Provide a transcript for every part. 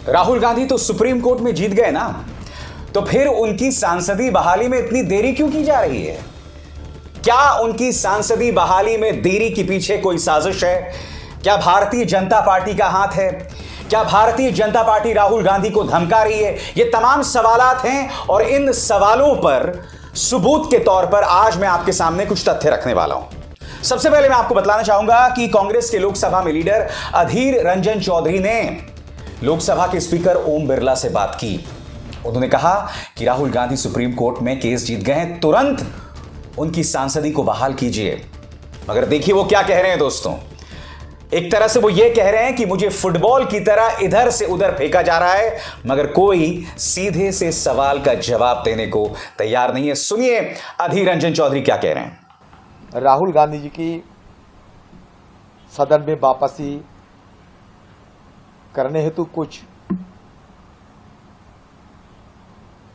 राहुल गांधी तो supreme court में जीत गए ना, तो फिर उनकी सांसदीय बहाली में इतनी देरी क्यों की जा रही है? क्या उनकी सांसदीय बहाली में देरी के पीछे कोई साजिश है? क्या भारतीय जनता पार्टी का हाथ है? क्या भारतीय जनता पार्टी राहुल गांधी को धमका रही है? ये तमाम सवालात हैं और इन सवालों पर सबूत के तौर पर आज मैं आपके सामने कुछ तथ्य रखने वाला हूं। सबसे पहले मैं आपको बताना चाहूंगा कि कांग्रेस के लोकसभा में लीडर अधीर रंजन चौधरी ने लोकसभा के स्पीकर ओम बिरला से बात की। उन्होंने कहा कि राहुल गांधी सुप्रीम कोर्ट में केस जीत गए हैं, तुरंत उनकी सांसदी को बहाल कीजिए। मगर देखिए वो क्या कह रहे हैं दोस्तों। एक तरह से वो ये कह रहे हैं कि मुझे फुटबॉल की तरह इधर से उधर फेंका जा रहा है, मगर कोई सीधे से सवाल का जवाब देने को तैयार नहीं है। सुनिए अधीर रंजन चौधरी क्या कह रहे हैं। राहुल गांधी जी की सदन में वापसी करने हेतु कुछ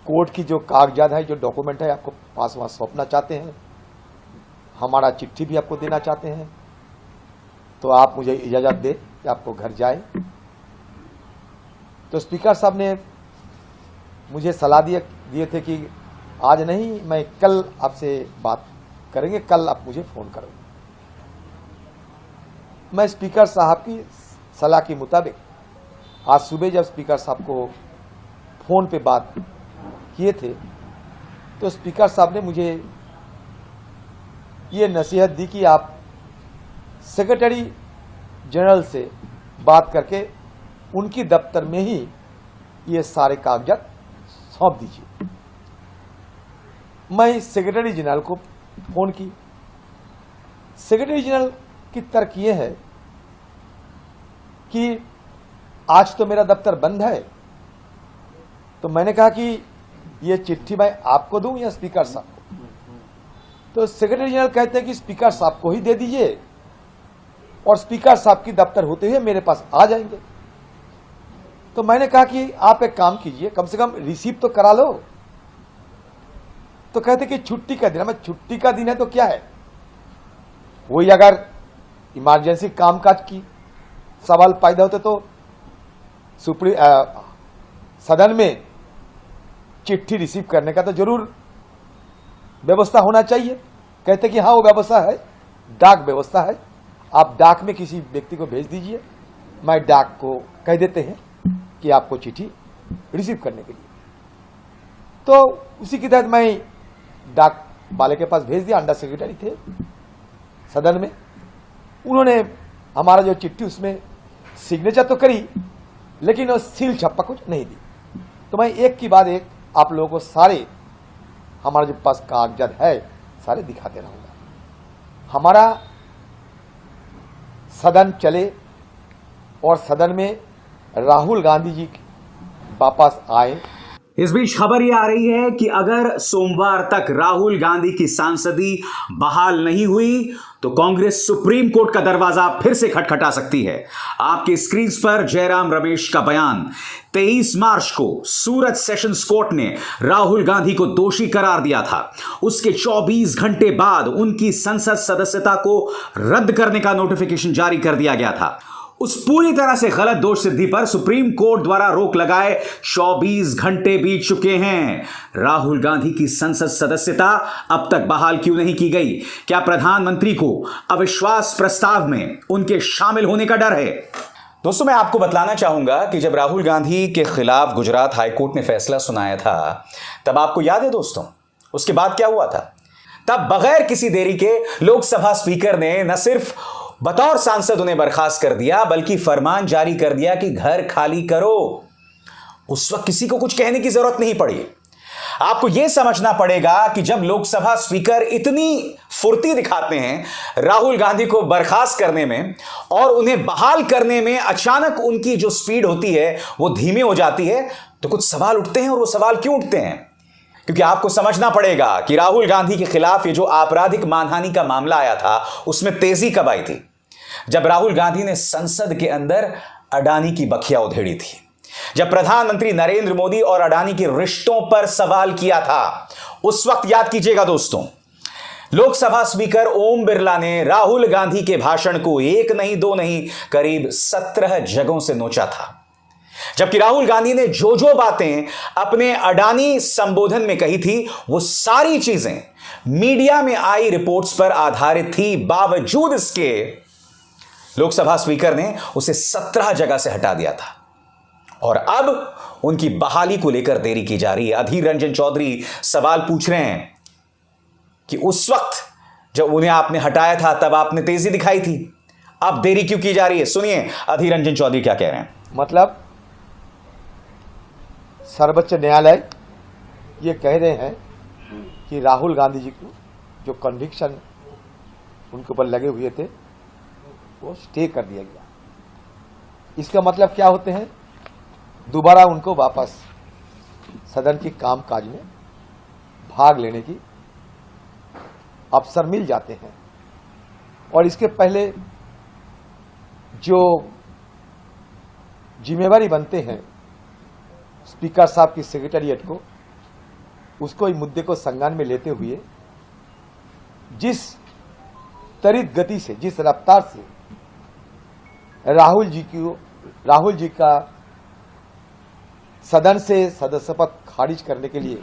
कोर्ट की जो कागजात है, जो डॉक्यूमेंट है, आपको पास वहां सौंपना चाहते हैं। हमारा चिट्ठी भी आपको देना चाहते हैं, तो आप मुझे इजाजत दें कि आपको घर जाए। तो स्पीकर साहब ने मुझे सलाह दिए थे कि आज नहीं, मैं कल आपसे बात करेंगे, कल आप मुझे फोन करो। मैं स्पीकर साहब की सलाह के मुताबिक आज सुबह जब स्पीकर साहब को फोन पे बात किए थे, तो स्पीकर साहब ने मुझे ये नसीहत दी कि आप सेक्रेटरी जनरल से बात करके उनकी दफ्तर में ही ये सारे कागजात सौंप दीजिए। मैं सेक्रेटरी जनरल को फोन की। सेक्रेटरी जनरल की तर्क ये है कि आज तो मेरा दफ्तर बंद है। तो मैंने कहा कि ये चिट्ठी मैं आपको दूं या स्पीकर साहब को? तो सेक्रेटरी जनरल कहते हैं कि स्पीकर साहब को ही दे दीजिए और स्पीकर साहब की दफ्तर होते हुए मेरे पास आ जाएंगे। तो मैंने कहा कि आप एक काम कीजिए, कम से कम रिसीव तो करा लो। तो कहते कि छुट्टी का दिन है। मैं छुट्टी का दिन है तो क्या है, वही अगर इमरजेंसी कामकाज की सवाल पैदा होते तो सदन में चिट्ठी रिसीव करने का तो जरूर व्यवस्था होना चाहिए। कहते कि हाँ वो व्यवस्था है, डाक व्यवस्था है, आप डाक में किसी व्यक्ति को भेज दीजिए, मैं डाक को कह देते हैं कि आपको चिट्ठी रिसीव करने के लिए। तो उसी के तहत मैं डाक वाले के पास भेज दिया। अंडर सेक्रेटरी थे सदन में, उन्होंने हमारा जो चिट्ठी उसमें सिग्नेचर तो करी, लेकिन वो सील छप्पा कुछ नहीं दी। तो मैं एक के बाद एक आप लोगों को सारे हमारे जो पास कागजात है सारे दिखाते रहूंगा। हमारा सदन चले और सदन में राहुल गांधी जी वापस आए। इस बीच खबर यह आ रही है कि अगर सोमवार तक राहुल गांधी की सांसदी बहाल नहीं हुई तो कांग्रेस सुप्रीम कोर्ट का दरवाजा फिर से खटखटा सकती है। आपके स्क्रीन पर जयराम रमेश का बयान। 23 मार्च को सूरत सेशंस कोर्ट ने राहुल गांधी को दोषी करार दिया था। उसके 24 घंटे बाद उनकी संसद सदस्यता को रद्द करने का नोटिफिकेशन जारी कर दिया गया था। उस पूरी तरह से गलत दोष सिद्धि पर सुप्रीम कोर्ट द्वारा रोक लगाए 24 घंटे बीत चुके हैं। राहुल गांधी की संसद सदस्यता अब तक बहाल क्यों नहीं की गई? क्या प्रधानमंत्री को अविश्वास प्रस्ताव में उनके शामिल होने का डर है? दोस्तों मैं आपको बतलाना चाहूंगा कि जब राहुल गांधी के खिलाफ गुजरात हाईकोर्ट ने फैसला सुनाया था, तब आपको याद है दोस्तों उसके बाद क्या हुआ था? तब बगैर किसी देरी के लोकसभा स्पीकर ने न सिर्फ बतौर सांसद उन्हें बर्खास्त कर दिया, बल्कि फरमान जारी कर दिया कि घर खाली करो। उस वक्त किसी को कुछ कहने की जरूरत नहीं पड़ी। आपको यह समझना पड़ेगा कि जब लोकसभा स्पीकर इतनी फुर्ती दिखाते हैं राहुल गांधी को बर्खास्त करने में और उन्हें बहाल करने में, अचानक उनकी जो स्पीड होती है वो धीमी हो जाती है, तो कुछ सवाल उठते हैं। और वो सवाल क्यों उठते हैं? क्योंकि आपको समझना पड़ेगा कि राहुल गांधी के खिलाफ ये जो आपराधिक मानहानि का मामला आया था, उसमें तेजी कब आई थी? जब राहुल गांधी ने संसद के अंदर अडानी की बखिया उधेड़ी थी, जब प्रधानमंत्री नरेंद्र मोदी और अडानी के रिश्तों पर सवाल किया था। उस वक्त याद कीजिएगा दोस्तों, लोकसभा स्पीकर ओम बिरला ने राहुल गांधी के भाषण को एक नहीं, दो नहीं, करीब 17 जगहों से नोचा था। जबकि राहुल गांधी ने जो जो बातें अपने अडानी संबोधन में कही थी, वो सारी चीजें मीडिया में आई रिपोर्ट्स पर आधारित थी। बावजूद इसके लोकसभा स्पीकर ने उसे 17 जगह से हटा दिया था और अब उनकी बहाली को लेकर देरी की जा रही है। अधीर रंजन चौधरी सवाल पूछ रहे हैं कि उस वक्त जब उन्हें आपने हटाया था तब आपने तेजी दिखाई थी, अब देरी क्यों की जा रही है? सुनिए अधीर रंजन चौधरी क्या कह रहे हैं। मतलब सर्वोच्च न्यायालय ये कह रहे हैं कि राहुल गांधी जी को जो कन्विक्शन उनके ऊपर लगे हुए थे वो स्टे कर दिया गया। इसका मतलब क्या होते हैं? दोबारा उनको वापस सदन की कामकाज में भाग लेने की अवसर मिल जाते हैं। और इसके पहले जो जिम्मेवारी बनते हैं स्पीकर साहब की सेक्रेटेरिएट को, उसको इस मुद्दे को संज्ञान में लेते हुए जिस त्वरित गति से, जिस रफ्तार से राहुल जी का सदन से सदस्य पद खारिज करने के लिए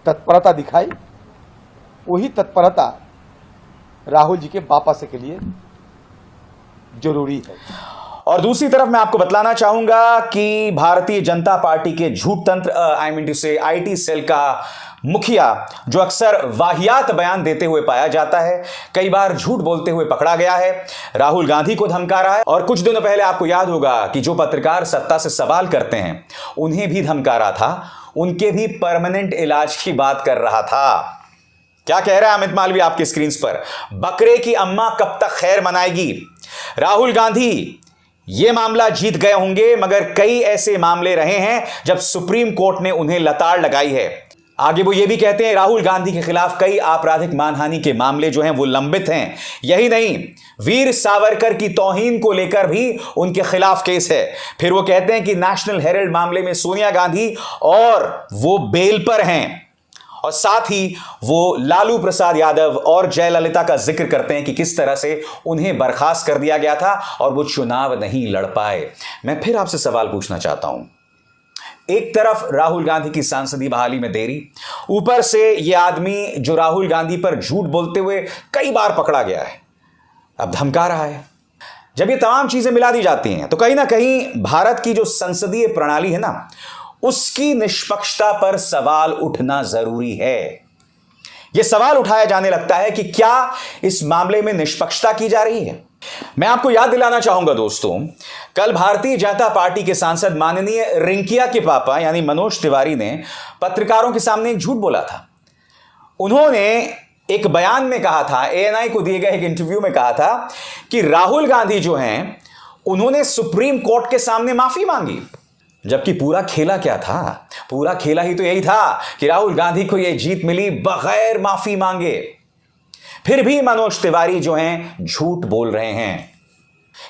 तत्परता दिखाई, वही तत्परता राहुल जी के वापस के लिए जरूरी है। और दूसरी तरफ मैं आपको बतलाना चाहूंगा कि भारतीय जनता पार्टी के झूठ तंत्र आईटी सेल का मुखिया, जो अक्सर वाहियात बयान देते हुए पाया जाता है, कई बार झूठ बोलते हुए पकड़ा गया है, राहुल गांधी को धमका रहा है। और कुछ दिनों पहले आपको याद होगा कि जो पत्रकार सत्ता से सवाल करते हैं उन्हें भी धमका रहा था, उनके भी परमानेंट इलाज की बात कर रहा था। क्या कह रहा है अमित मालवीय आपकी स्क्रीन पर? बकरे की अम्मा कब तक खैर मनाएगी? राहुल गांधी ये मामला जीत गए होंगे, मगर कई ऐसे मामले रहे हैं जब सुप्रीम कोर्ट ने उन्हें लताड़ लगाई है। आगे वो ये भी कहते हैं राहुल गांधी के खिलाफ कई आपराधिक मानहानि के मामले जो हैं वो लंबित हैं। यही नहीं, वीर सावरकर की तौहीन को लेकर भी उनके खिलाफ केस है। फिर वो कहते हैं कि नेशनल हेराल्ड मामले में सोनिया गांधी और वो बेल पर हैं, और साथ ही वो लालू प्रसाद यादव और जयललिता का जिक्र करते हैं कि किस तरह से उन्हें बर्खास्त कर दिया गया था और वो चुनाव नहीं लड़ पाए। मैं फिर आपसे सवाल पूछना चाहता हूं, एक तरफ राहुल गांधी की सांसदीय बहाली में देरी, ऊपर से ये आदमी जो राहुल गांधी पर झूठ बोलते हुए कई बार पकड़ा गया है, अब धमका रहा है। जब ये तमाम चीजें मिला दी जाती हैं तो कहीं ना कहीं भारत की जो संसदीय प्रणाली है ना, उसकी निष्पक्षता पर सवाल उठना जरूरी है। यह सवाल उठाया जाने लगता है कि क्या इस मामले में निष्पक्षता की जा रही है? मैं आपको याद दिलाना चाहूंगा दोस्तों, कल भारतीय जनता पार्टी के सांसद माननीय रिंकिया के पापा यानी मनोज तिवारी ने पत्रकारों के सामने एक झूठ बोला था। उन्होंने एक बयान में कहा था, एएनआई को दिए गए एक इंटरव्यू में कहा था कि राहुल गांधी जो हैं उन्होंने सुप्रीम कोर्ट के सामने माफी मांगी, जबकि पूरा खेला क्या था? पूरा खेला ही तो यही था कि राहुल गांधी को यह जीत मिली बगैर माफी मांगे। फिर भी मनोज तिवारी जो हैं झूठ बोल रहे हैं।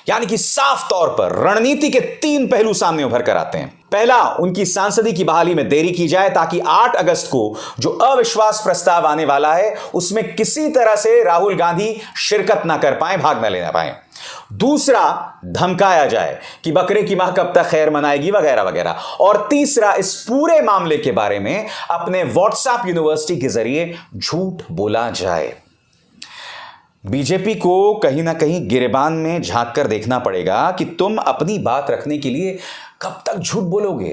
यानी कि साफ तौर पर रणनीति के 3 पहलू सामने उभर कर आते हैं। पहला, उनकी सांसदी की बहाली में देरी की जाए ताकि 8 अगस्त को जो अविश्वास प्रस्ताव आने वाला है उसमें किसी तरह से राहुल गांधी शिरकत ना कर पाए, भाग ना लेना पाए। दूसरा, धमकाया जाए कि बकरे की मां कब तक खैर मनाएगी वगैरह वगैरह। और तीसरा, इस पूरे मामले के बारे में अपने व्हाट्सएप यूनिवर्सिटी के जरिए झूठ बोला जाए। बीजेपी को कहीं ना कहीं गिरेबान में झांक कर देखना पड़ेगा कि तुम अपनी बात रखने के लिए कब तक झूठ बोलोगे।